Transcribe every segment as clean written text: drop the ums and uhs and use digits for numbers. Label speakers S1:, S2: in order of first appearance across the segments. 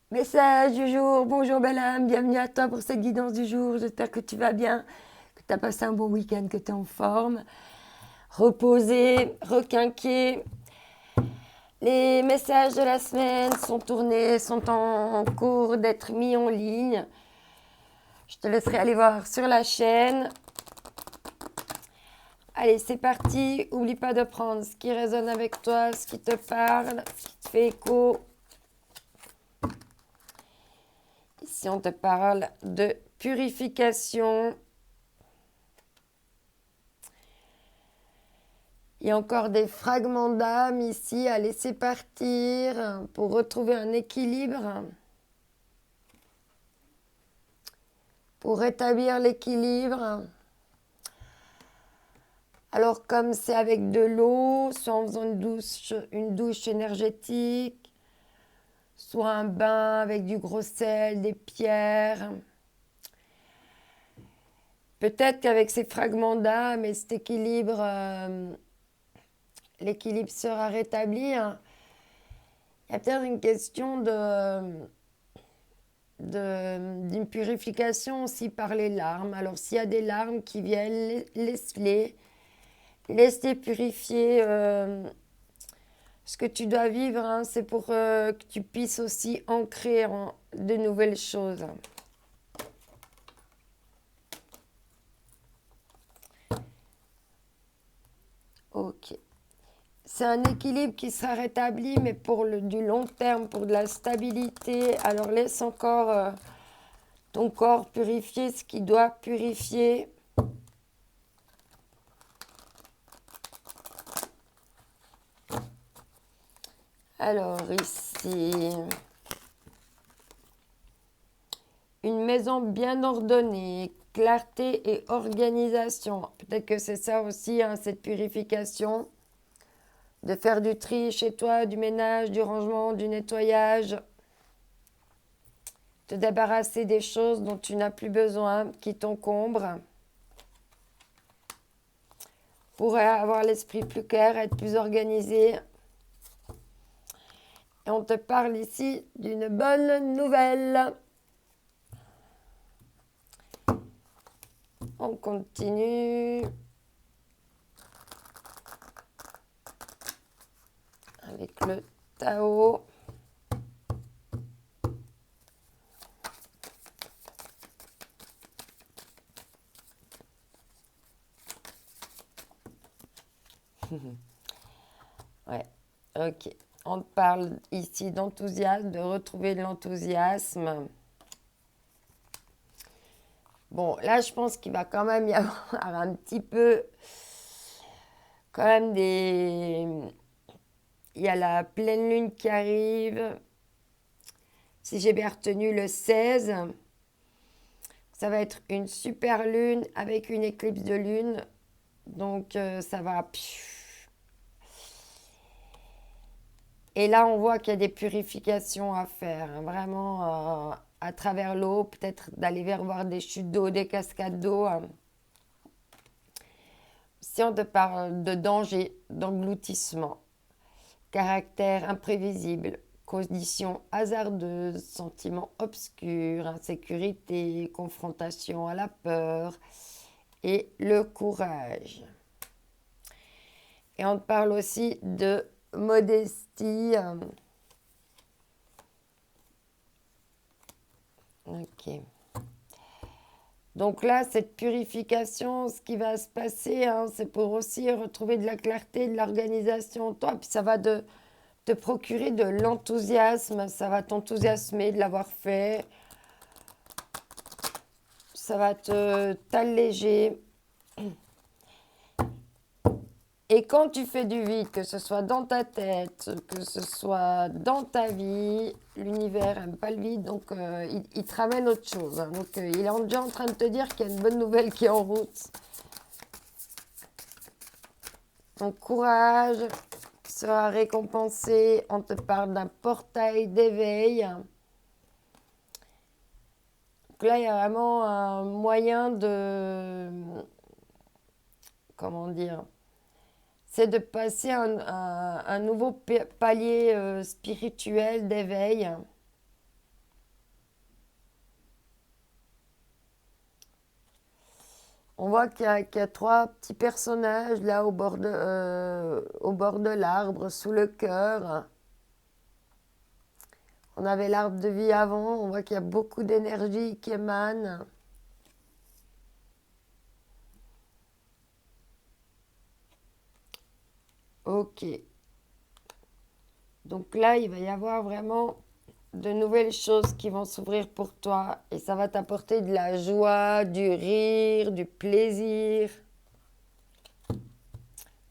S1: Message du jour, bonjour belle âme, bienvenue à toi pour cette guidance du jour. J'espère que tu vas bien, que tu as passé un bon week-end, que tu es en forme, reposé, requinqué. Les messages de la semaine sont tournés, sont en cours d'être mis en ligne. Je te laisserai aller voir sur la chaîne. Allez, c'est parti. Oublie pas de prendre ce qui résonne avec toi, ce qui te parle, ce qui te fait écho. Ici, on te parle de purification. Il y a encore des fragments d'âme ici à laisser partir pour retrouver un équilibre, pour rétablir l'équilibre. Alors comme c'est avec de l'eau, soit en faisant une douche énergétique, soit un bain avec du gros sel, des pierres. Peut-être qu'avec ces fragments d'âme et cet équilibre, l'équilibre sera rétabli. Il y a peut-être une question d'une purification aussi par les larmes. Alors s'il y a des larmes qui viennent, laisse-les purifier. Ce que tu dois vivre, hein, c'est pour que tu puisses aussi ancrer de nouvelles choses. Ok. C'est un équilibre qui sera rétabli, mais pour du long terme, pour de la stabilité. Alors laisse encore ton corps purifier ce qui doit purifier. Alors ici, une maison bien ordonnée, clarté et organisation. Peut-être que c'est ça aussi, hein, cette purification. De faire du tri chez toi, du ménage, du rangement, du nettoyage. Te débarrasser des choses dont tu n'as plus besoin, qui t'encombrent. Pour avoir l'esprit plus clair, être plus organisé. Et on te parle ici d'une bonne nouvelle. On continue avec le Tao. Ouais, ok. On te parle ici d'enthousiasme, de retrouver de l'enthousiasme. Bon, là, je pense qu'il va quand même y avoir un petit peu, quand même Il y a la pleine lune qui arrive. Si j'ai bien retenu le 16, ça va être une super lune avec une éclipse de lune. Donc, ça va... Et là, on voit qu'il y a des purifications à faire, hein, vraiment à travers l'eau, peut-être d'aller vers voir des chutes d'eau, des cascades d'eau. Si on te parle de danger, d'engloutissement, caractère imprévisible, conditions hasardeuses, sentiments obscurs, insécurité, confrontation à la peur et le courage. Et on te parle aussi de modestie. Ok. Donc là, cette purification, ce qui va se passer, hein, c'est pour aussi retrouver de la clarté, de l'organisation en toi. Puis ça va te procurer de l'enthousiasme, ça va t'enthousiasmer de l'avoir fait, ça va t'alléger. Et quand tu fais du vide, que ce soit dans ta tête, que ce soit dans ta vie, l'univers n'aime pas le vide, donc il te ramène autre chose, hein. Donc il est déjà en train de te dire qu'il y a une bonne nouvelle qui est en route. Ton courage sera récompensé. On te parle d'un portail d'éveil. Donc là, il y a vraiment un moyen de... Comment dire? C'est de passer un nouveau palier spirituel d'éveil. On voit qu'il y a trois petits personnages là au bord de l'arbre, sous le cœur. On avait l'arbre de vie avant, on voit qu'il y a beaucoup d'énergie qui émane. Ok. Donc là, il va y avoir vraiment de nouvelles choses qui vont s'ouvrir pour toi et ça va t'apporter de la joie, du rire, du plaisir,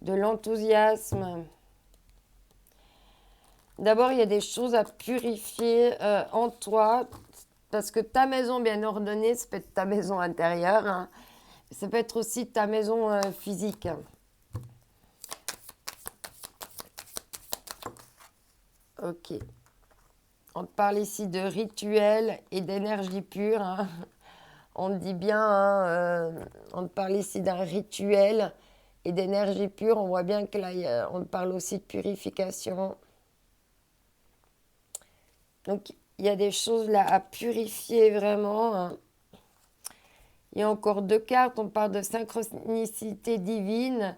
S1: de l'enthousiasme. D'abord, il y a des choses à purifier en toi parce que ta maison bien ordonnée, ça peut être ta maison intérieure, hein. Ça peut être aussi ta maison physique. Ok. On te parle ici de rituel et d'énergie pure, hein. On te dit bien, hein, on te parle ici d'un rituel et d'énergie pure. On voit bien que là, on te parle aussi de purification. Donc, il y a des choses là à purifier vraiment, hein. Il y a encore deux cartes. On parle de synchronicité divine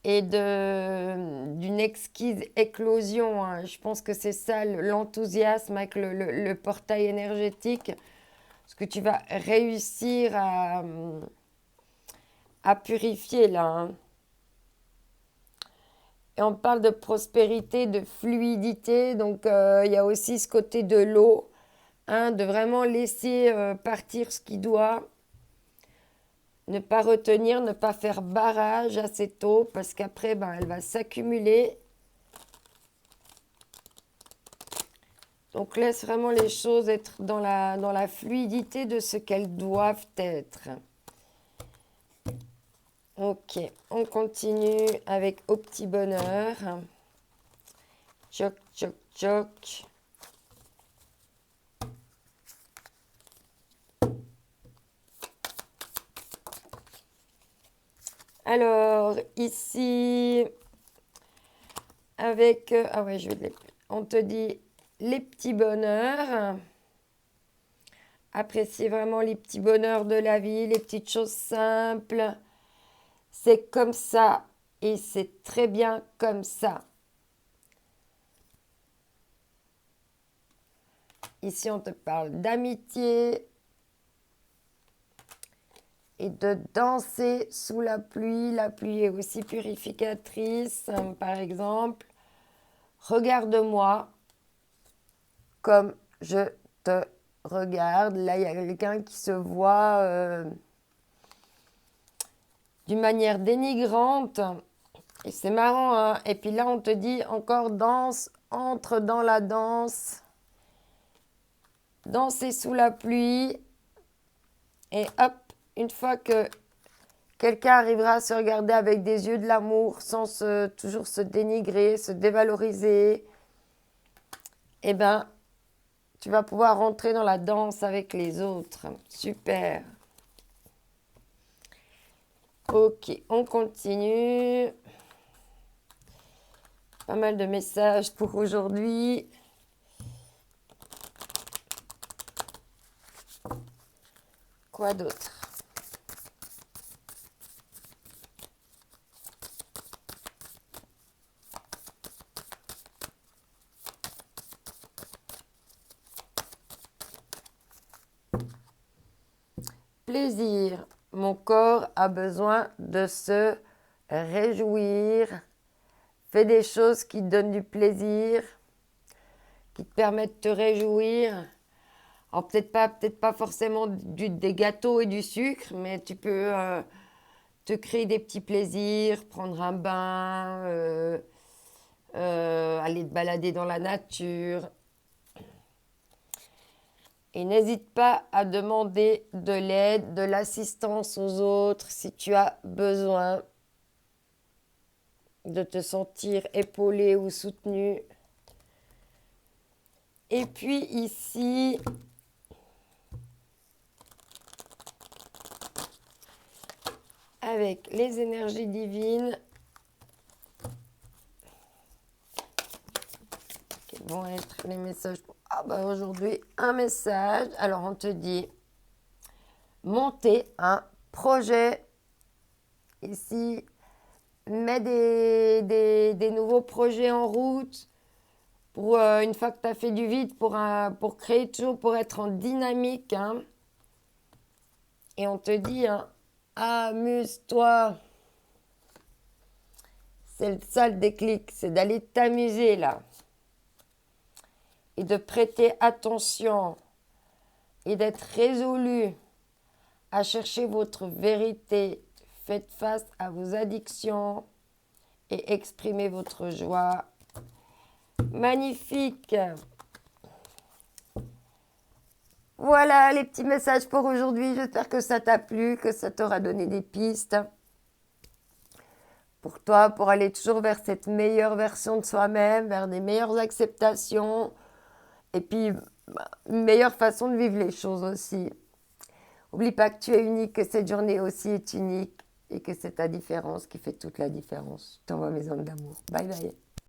S1: et d'une exquise éclosion, hein. Je pense que c'est ça l'enthousiasme avec le portail énergétique. Ce que tu vas réussir à purifier là, hein. Et on parle de prospérité, de fluidité. Donc, il y a aussi ce côté de l'eau, hein, de vraiment laisser partir ce qui doit. Ne pas retenir, ne pas faire barrage assez tôt parce qu'après, ben, elle va s'accumuler. Donc, laisse vraiment les choses être dans la fluidité de ce qu'elles doivent être. Ok, on continue avec Au Petit Bonheur. Tchoc, tchoc, tchoc. Alors, ici, avec... ah ouais, on te dit les petits bonheurs. Appréciez vraiment les petits bonheurs de la vie, les petites choses simples. C'est comme ça et c'est très bien comme ça. Ici, on te parle d'amitié et de danser sous la pluie. La pluie est aussi purificatrice. Par exemple, regarde-moi comme je te regarde. Là, il y a quelqu'un qui se voit d'une manière dénigrante. Et c'est marrant, hein? Et puis là, on te dit encore danse, entre dans la danse. Danser sous la pluie. Et hop, une fois que quelqu'un arrivera à se regarder avec des yeux de l'amour sans toujours se dénigrer, se dévaloriser, eh ben, tu vas pouvoir rentrer dans la danse avec les autres. Super. Ok, on continue. Pas mal de messages pour aujourd'hui. Quoi d'autre? Plaisir. Mon corps a besoin de se réjouir. Fais des choses qui te donnent du plaisir, qui te permettent de te réjouir. Alors peut-être pas forcément des gâteaux et du sucre, mais tu peux te créer des petits plaisirs, prendre un bain, aller te balader dans la nature. Et n'hésite pas à demander de l'aide, de l'assistance aux autres si tu as besoin de te sentir épaulé ou soutenu. Et puis ici, avec les énergies divines, quels vont être les messages? Ah bah aujourd'hui, un message. Alors on te dit monter un projet ici. Mets des nouveaux projets en route pour une fois que tu as fait du vide, pour créer toujours, pour être en dynamique. Hein. Et on te dit, hein, amuse-toi. C'est ça le déclic, c'est d'aller t'amuser là. Et de prêter attention et d'être résolu à chercher votre vérité. Faites face à vos addictions et exprimez votre joie. Magnifique! Voilà les petits messages pour aujourd'hui. J'espère que ça t'a plu, que ça t'aura donné des pistes pour toi, pour aller toujours vers cette meilleure version de soi-même, vers des meilleures acceptations et puis une meilleure façon de vivre les choses aussi. N'oublie pas que tu es unique, que cette journée aussi est unique et que c'est ta différence qui fait toute la différence. Je t'envoie mes ondes d'amour. Bye bye.